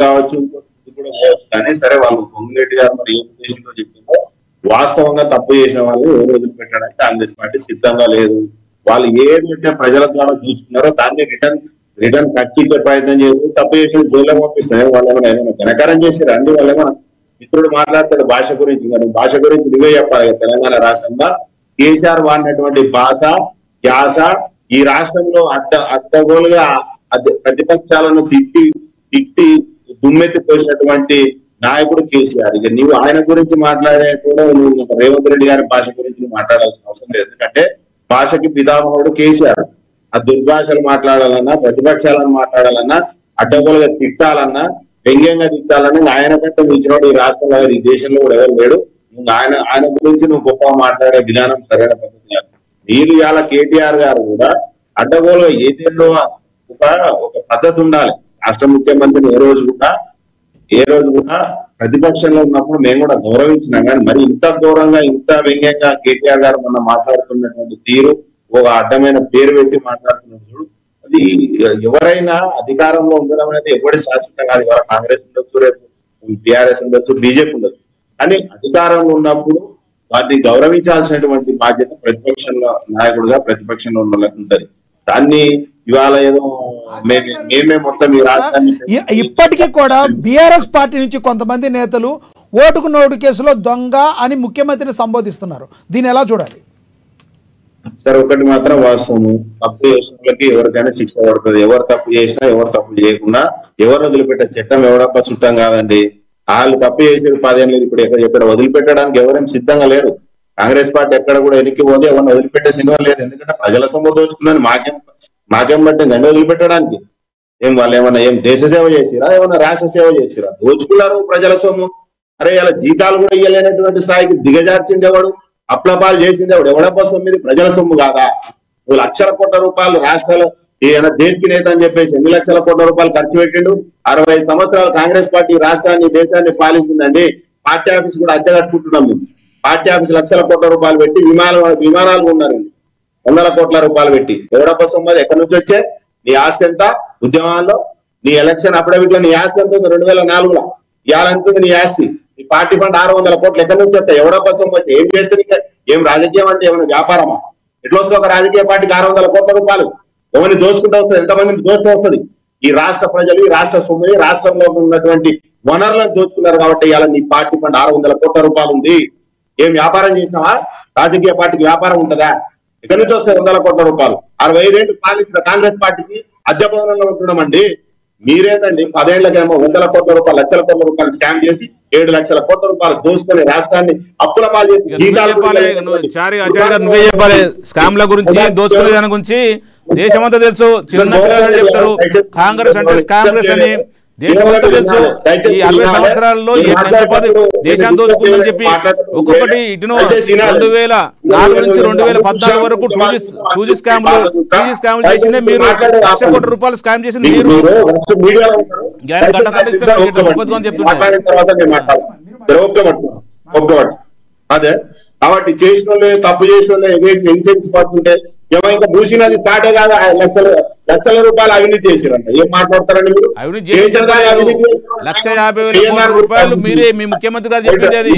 కావచ్చు ఇంకోటి కూడా కావచ్చు. కానీ సరే వాళ్ళు పొంగులేటి గారు మరి ఏ ఉద్దేశంతో చెప్పిందో వాస్తవంగా తప్పు చేసిన వాళ్ళు ఎవరు వదిలిపెట్టడానికి కాంగ్రెస్ పార్టీ సిద్ధంగా లేదు. వాళ్ళు ఏదైతే ప్రజల ద్వారా చూసుకున్నారో దాన్ని రిటర్న్ కక్కించే ప్రయత్నం చేసి తప్పు చేసిన జైల్లో పంపిస్తారు. వాళ్ళు ఏమైనా ఘనకారం చేశారు అండి. వాళ్ళు ఏమైనా మిత్రుడు మాట్లాడతాడు భాష గురించి, భాష గురించి నువ్వే చెప్పాలి. తెలంగాణ రాష్ట్రంలో కేసీఆర్ వాడినటువంటి భాష యాస ఈ రాష్ట్రంలో అడ్డగోలుగా ప్రతిపక్షాలను తిట్టి దుమ్మెత్తి పోసినటువంటి నాయకుడు కేసీఆర్. ఇక నీవు ఆయన గురించి మాట్లాడే కూడా నువ్వు రేవంత్ రెడ్డి గారి భాష గురించి మాట్లాడాల్సిన అవసరం లేదు. ఎందుకంటే భాషకి పితామహుడు కేసీఆర్. ఆ దుర్భాషలు మాట్లాడాలన్నా, ప్రతిపక్షాలను మాట్లాడాలన్నా, అడ్డగోలుగా తిట్టాలన్నా, వ్యంగ్యంగా తిట్టాలన్నా ఆయన కంటే మించినోడు ఈ రాష్ట్రంలో ఈ దేశంలో కూడా ఎవరు లేడు. ఆయన గురించి నువ్వు గొప్ప మాట్లాడే విధానం సరైన పద్ధతి కాదు. మీరు ఇవాళ కేటీఆర్ గారు కూడా అడ్డగోలుగా ఏదేదో ఒక పద్ధతి ఉండాలి. రాష్ట్ర ముఖ్యమంత్రిని ఏ రోజు కూడా ప్రతిపక్షంలో ఉన్నప్పుడు మేము కూడా గౌరవించినాం. కానీ మరి ఇంత ఘోరంగా ఇంత వ్యంగ్యంగా కేటీఆర్ గారు మొన్న మాట్లాడుతున్నటువంటి తీరు, ఒక అడ్డమైన పేరు పెట్టి మాట్లాడుతున్నప్పుడు అది ఎవరైనా అధికారంలో ఉండడం అనేది ఎవరి శాశ్వతం కాదు. ఎవరు కాంగ్రెస్ ఉండొచ్చు, రేపు టీఆర్ఎస్ ఉండొచ్చు, బీజేపీ ఉండొచ్చు. కానీ అధికారంలో ఉన్నప్పుడు వాటిని గౌరవించాల్సినటువంటి బాధ్యత ప్రతిపక్షంలో నాయకుడుగా ప్రతిపక్షంలో ఉన్న వాళ్ళకి ఉంటది. దాన్ని ఇవాళ ఏదో మేమే మొత్తం ఈ రాష్ట్రాన్ని ఇప్పటికీ కూడా బీఆర్ఎస్ పార్టీ నుంచి కొంతమంది నేతలు ఓటుకు నోటు కేసులో దొంగ అని ముఖ్యమంత్రిని సంబోధిస్తున్నారు. దీన్ని ఎలా చూడాలి? సరే, ఒకటి మాత్రం వాస్తవము, తప్పు చేసిన వాళ్ళకి ఎవరికైనా శిక్ష పడుతుంది. ఎవరు తప్పు చేసినా ఎవరు తప్పు చేయకుండా ఎవరు వదిలిపెట్టే చట్టం ఎవడప్ప చుట్టం కాదండి. వాళ్ళు తప్పు చేసేది 10 ఏళ్ళు. ఇప్పుడు ఎక్కడ వదిలిపెట్టడానికి ఎవరేం సిద్ధంగా లేరు. కాంగ్రెస్ పార్టీ ఎక్కడ కూడా వెనక్కి పోతే ఎవరిని వదిలిపెట్టే సినిమా లేదు. ఎందుకంటే ప్రజల సొమ్ము దోచుకున్నాను మాకేం పట్టింది అండి వదిలిపెట్టడానికి. వాళ్ళు ఏమన్నా దేశ సేవ చేసిరా, ఏమన్నా రాష్ట్ర సేవ చేసిరా? దోచుకున్నారు ప్రజల సొమ్ము. అరే ఇలా జీతాలు కూడా ఇవ్వలేనటువంటి స్థాయికి దిగజార్చింది ఎవడు? అప్లపాలు చేసింది ఎవడు? ఎవడబ్బా సొమ్ము? ఇది ప్రజల సొమ్ము కాదా? లక్షల కోట్ల రూపాయలు రాష్ట్రాలు ఈయన దేశకి నేత అని చెప్పేసి 8 లక్షల కోట్ల రూపాయలు ఖర్చు పెట్టిండు. 65 సంవత్సరాలు కాంగ్రెస్ పార్టీ రాష్ట్రాన్ని దేశాన్ని పాలించిందండి. పార్టీ ఆఫీస్ కూడా అద్దె కట్టుకుంటున్నాం మేము. పార్టీ ఆఫీస్ లక్షల కోట్ల రూపాయలు పెట్టి విమానాలు ఉన్నారు 100 కోట్ల రూపాయలు పెట్టి. ఎవడబ్బా సొమ్ము? అది ఎక్కడి నుంచి వచ్చే? నీ ఆస్తి ఎంత? ఉద్యమాల్లో నీ ఎలక్షన్ అఫిడవిట్ లో నీ ఆస్తి ఎంత ఉంది? 2004లో ఇవాళ ఎంత ఉంది నీ ఆస్తి? ఈ పార్టీ ఫండ్ 600 కోట్లు ఎక్కడి నుంచి వస్తాయి? ఎవడబ్బా సొమ్ము వచ్చి ఏం చేస్తుంది? ఏం రాజకీయం అంటే ఏమైనా వ్యాపారమా? ఎట్లా వస్తుంది ఒక రాజకీయ పార్టీకి 600 కోట్ల రూపాయలు? ఎవరిని దోసుకుంటూ వస్తుంది? ఎంతమందిని దోస్తూ వస్తుంది? ఈ రాష్ట్ర ప్రజలు ఈ రాష్ట్ర సొమ్ముని రాష్ట్రంలో ఉన్నటువంటి వనరులను దోచుకున్నారు కాబట్టి ఇవాళ నీ పార్టీ ఫండ్ 600 కోట్ల రూపాయలు ఉంది. ఏం వ్యాపారం చేసినావా? రాజకీయ పార్టీకి వ్యాపారం ఉంటుందా? ఎక్కడి నుంచి వస్తాయి 100 కోట్ల రూపాయలు? 65 ఏళ్ళు పాలించిన కాంగ్రెస్ పార్టీకి అద్దె భవనంలో ఉంటున్నామండి. మీరేందండి 10 ఏళ్లకేమో 100 కోట్ల రూపాయలు, లక్షల కోట్ల రూపాయలు స్కామ్ చేసి 7 లక్షల కోట్ల రూపాయలు దోసుకొని రాష్ట్రాన్ని అప్పుల పాలు చేసి నువ్వే చెప్పాలి. స్కామ్ల గురించి, దోచుకునే దాని గురించి దేశమంతా తెలుసు. చిన్న పిల్లలు చెప్తారు కాంగ్రెస్ అంటే స్కామ్రెస్ అని. దేశమంతా తెలుసు. ఈ 60 సంవత్సరాల్లో దేశాన్ని దోచుకుందని చెప్పి ఒక్కొక్కటి ఇటును 2004 నుంచి 2014 వరకు 2G స్కామ్లు చేసిందే మీరు. 1 లక్ష కోట్ల రూపాయలు స్కామ్ చేసింది మీరు. అదే కాబట్టి చేసిన వాళ్ళే తప్పు చేసిన వాళ్ళే ఇన్సెన్స్ పడుతుంటే ఏమో ఇంకా భూషినది స్టార్టే కాదు. లక్షల రూపాయలు అవినీతి చేసిరంట. ఏం మాట్లాడతారండి మీరు? అవినీతి 1,50,000 రూపాయలు మీరే మీ ముఖ్యమంత్రి గారు చెప్పింది. అది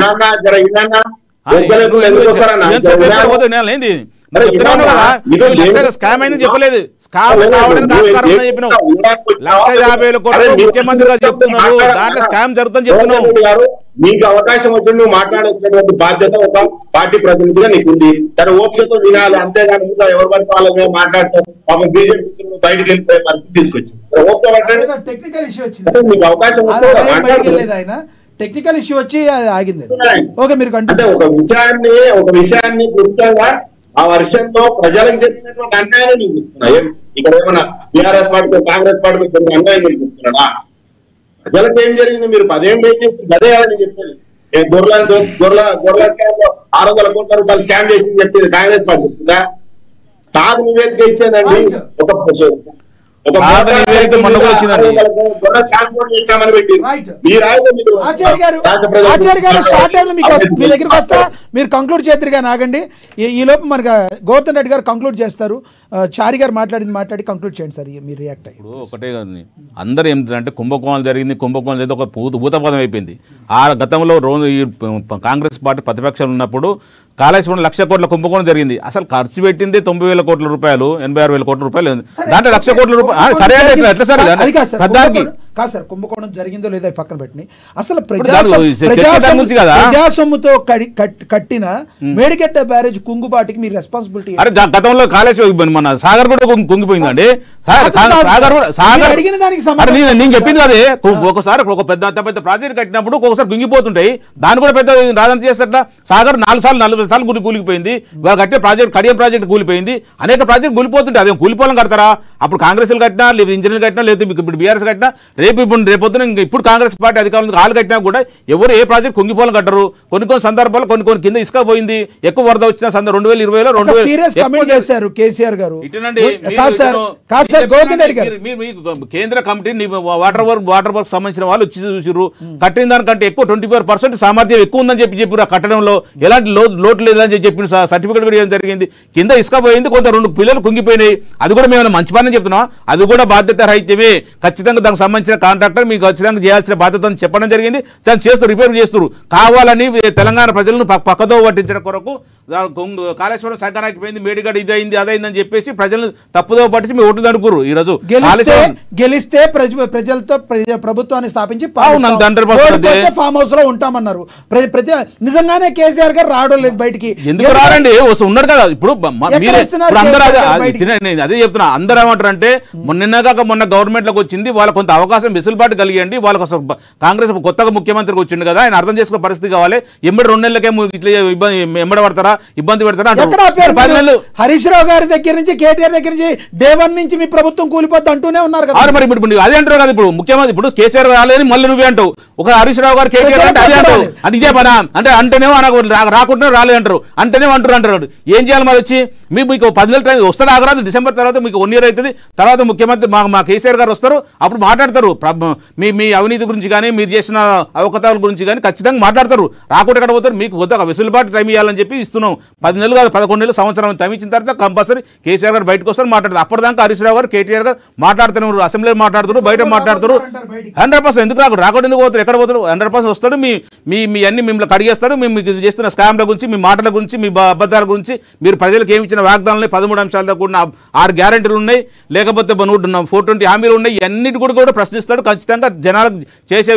స్కామ్ అయిందని చెప్పలేదు. స్కామ్ కావడానికి ఆస్కారం ఉందని చెప్పినావు. 1,50,000 కోట్లు ముఖ్యమంత్రి గారు చెప్తున్నారు. దాంట్లో స్కామ్ జరుగుతుందని చెప్తున్నావు. నీకు అవకాశం వచ్చి నువ్వు మాట్లాడాల్సినటువంటి బాధ్యత ఒక పార్టీ ప్రతినిధిగా నీకుంది. తన ఓపికతో వినాలి. అంతేగాని ఇంకా ఎవరి పడితే వాళ్ళ మాట్లాడతాం. పాపం బీజేపీ బయటకు వెళ్ళిపోయే పరిస్థితి తీసుకొచ్చింది. టెక్నికల్ ఇష్యూ వచ్చింది. మీకు అవకాశం టెక్నికల్ ఇష్యూ వచ్చి ఆగింది. ఓకే, మీరు అంటే ఒక విషయాన్ని క్లుప్తంగా ఆ వర్షంలో ప్రజలకు చెప్పినటువంటి అన్యాయం నేను చెప్తున్నా. ఇక్కడ ఏమన్నా టీఆర్ఎస్ పార్టీతో కాంగ్రెస్ పార్టీతో కొన్ని అన్యాయం నేను చెప్తున్నాడా? ప్రజలకు ఏం జరిగింది? మీరు 10 ఏళ్ళు ఏం చేస్తుంది అదే అని చెప్పేది. గొర్రెల స్కామ్ 600 కోట్ల రూపాయలు స్కామ్ చేసింది చెప్పేది కాంగ్రెస్ పార్టీ చెప్తుందా? తాగు నివేదిక ఇచ్చేదండి. ట్రాన్స్పోర్ట్ చేస్తామని పెట్టి ఆచార్య గారు షార్ట్ టైం మీకు మీ దగ్గరికి వస్తా మీరు కంక్లూడ్ చేద్దరు కానీ ఆగండి. ఈ లోపు మనకు గోవర్ధన్ రెడ్డి గారు కంక్లూడ్ చేస్తారు. చారి గారు మాట్లాడి కంక్లూడ్ చేయండి సార్. మీరు రియాక్ట్ అయ్యి ఇప్పుడు ఒకటే కానీ అందరూ ఏమిటంటే కుంభకోణం జరిగింది, కుంభకోణం చేస్తే ఒక భూతపదం అయిపోయింది. ఆ గతంలో కాంగ్రెస్ పార్టీ ప్రతిపక్షాలు ఉన్నప్పుడు కాళేశ్వరం 1,00,000 కోట్ల కుంభకోణం జరిగింది. అసలు ఖర్చు పెట్టింది 90,000 కోట్ల రూపాయలు, 86,000 కోట్ల రూపాయలు. దాంట్లో 1,00,000 కోట్ల రూపాయలు సరే ఎట్లా సార్? కాదు సార్, కుంభకోణం జరిగిందో లేదో పక్కన పెట్టిన అసలు ప్రజాసొమ్ముతో కట్టిన మేడిగడ్డ బ్యారేజ్ కుంగుబాటికి మీరు రెస్పాన్సిబిలిటీ. అరే గతంలో కాళేశ్వరం మన సాగర్ కూడా కుంగిపోయిందండి. అడిగిన దానికి నేను చెప్పింది అదే. ఒకసారి ఒక పెద్ద ప్రాజెక్ట్ కట్టినప్పుడు ఒక్కొక్కసారి కుంగిపోతుంటాయి. దాన్ని కూడా పెద్ద రాజంత చేసేట్లా సాగర్ 4 సార్లు కూలిపోయింది. వాళ్ళు కట్టే ప్రాజెక్ట్ కడియం ప్రాజెక్ట్ కూలిపోయింది. అనేక ప్రాజెక్ట్ కూలిపోతుంటాయి. అదే కూలిపోవాలని కడతారా? అప్పుడు కాంగ్రెస్ కట్టినా, లేదా ఇంజనీర్లు కట్టినా, లేదా ఇప్పుడు బీఆర్ఎస్ కట్టినా, రేపొద్దున ఇప్పుడు కాంగ్రెస్ పార్టీ అధికారులు వాళ్ళు కట్టినా కూడా ఎవరు ఏ ప్రాజెక్ట్ కుంగిపోవాలని కట్టరు. కొన్ని సందర్భాల్లో కొన్ని కింద ఇసుక పోయింది, ఎక్కువ వరద వచ్చిన 2020లో సీరియస్ కమెంట్ చేశారు కేసీఆర్ గారు. కేంద్ర కమిటీ వాటర్ వర్క్ సంబంధించిన వాళ్ళు వచ్చి చూసిర్రు. కట్టిన దానికంటే ఎక్కువ 24% సామర్థ్యం ఎక్కువ ఉందని చెప్పి ఆ కట్టడంలో ఎలాంటి లోటు లేదని చెప్పిన సర్టిఫికేట్ కూడా జరిగింది. కింద ఇసుక పోయింది, కొంత 2 పిల్లలు కుంగిపోయినాయి. అది కూడా మేము మంచి పని చెప్తున్నాం. అది కూడా బాధ్యత రహితమే. ఖచ్చితంగా దానికి సంబంధించిన కాంట్రాక్టర్ మీకు ఖచ్చితంగా చేయాల్సిన బాధ్యత అని చెప్పడం జరిగింది. దాన్ని చేస్తారు, రిపేర్ చేస్తారు. కావాలని తెలంగాణ ప్రజలను పక్కదో పట్టించడం కొరకు కాళేశ్వరం సంకనాకిపోయింది, మేడిగడ్డ ఇది అయింది అదైందని చెప్పేసి ప్రజలను తప్పుదో పట్టించి మీ ఓట్లు దండుకురు. ఈ రోజు గెలిస్తే ప్రజలతో ప్రభుత్వాన్ని స్థాపించి ఫామ్ హౌస్ లో ఉంటామన్నారు. నిజంగానే కేసీఆర్ గారు రావడం లేదు బయటికి. ఎందుకు రారండి? ఉన్నాడు కదా. ఇప్పుడు అదే చెప్తున్నా. అందరూ ఏమంటారు అంటే మొన్న గవర్నమెంట్ లోకి వచ్చింది, వాళ్ళ కొంత అవకాశం వెసులుబాటు కలిగండి. వాళ్ళకు అసలు కాంగ్రెస్ కొత్తగా ముఖ్యమంత్రికి వచ్చింది కదా, ఆయన అర్థం చేసుకునే పరిస్థితి కావాలి. ఎమ్మడి 2 నెలలకే ఇట్లా ఎంబడి పడతారా, ఇబ్బంది పెడతారా? హరీష్ రావు గారి దగ్గర నుంచి, కేటీఆర్ దగ్గర నుంచి డే 1 నుంచి మీ ప్రభుత్వం కూలిపోద్ది అంటూనే ఉన్నారు కదా. మరి ఇప్పుడు అదే అంటారు కదా. ఇప్పుడు ముఖ్యమంత్రి ఇప్పుడు కేసీఆర్ రాలేదని మళ్ళీ నువ్వే అంటావు. ఒక హరీష్ రావు గారు కేటీఆర్ అంటే అదే అంటావు. అంటే ఇదే పనా? అంటే అంటేనేమో రాకుండా రాలేదంటారు, అంటేనేమో అంటారు. ఏం చేయాలి మరి? వచ్చి మీకు 10 నెలల టైం వస్తాడు. ఆగరాదు. డిసెంబర్ తర్వాత మీకు 1 year అవుతుంది. తర్వాత ముఖ్యమంత్రి మా కేసీఆర్ గారు వస్తారు. అప్పుడు మాట్లాడతారు. మీ అవినీతి గురించి కానీ, మీరు చేసిన అవకతవకల గురించి కానీ ఖచ్చితంగా మాట్లాడతారు. రాకుండా ఎక్కడ పోతారు? మీకు కొద్దిగా వెసులుబాటు టైం ఇవ్వాలని చెప్పి ఇస్తున్నాం. 10 నెలలు కాదు, 11 నెలలు, సంవత్సరం టైం ఇచ్చిన తర్వాత కంపల్సరీ కేసీఆర్ గారు బయటకు వస్తారు, మాట్లాడతారు. అప్పటిదాకా హరీష్ రావు గారు, కేటీఆర్ గారు మాట్లాడుతున్నారు. అసెంబ్లీలో మాట్లాడుతారు, బయట మాట్లాడుతారు. 100% ఎందుకు రాకుండా ఎందుకు పోతారు? ఎక్కడ పోతారు? 100% వస్తాడు. మీ అన్ని మిమ్మల్ని కడిగేస్తాడు. మీకు చేస్తున్న స్కామ్ల గురించి, మీ మాటల గురించి, మీ అబద్ధాల గురించి, మీరు ప్రజలకు ఏమి ఇచ్చిన వాగ్దానాలు 13 అంశాలతో కూడిన 6 గ్యారెంటీలు ఉన్నాయి, లేకపోతే 420 హామీలు ఉన్నాయి. అన్నిటి కూడా ప్రశ్నిస్తాడు. ఖచ్చితంగా జనాలకు చేసే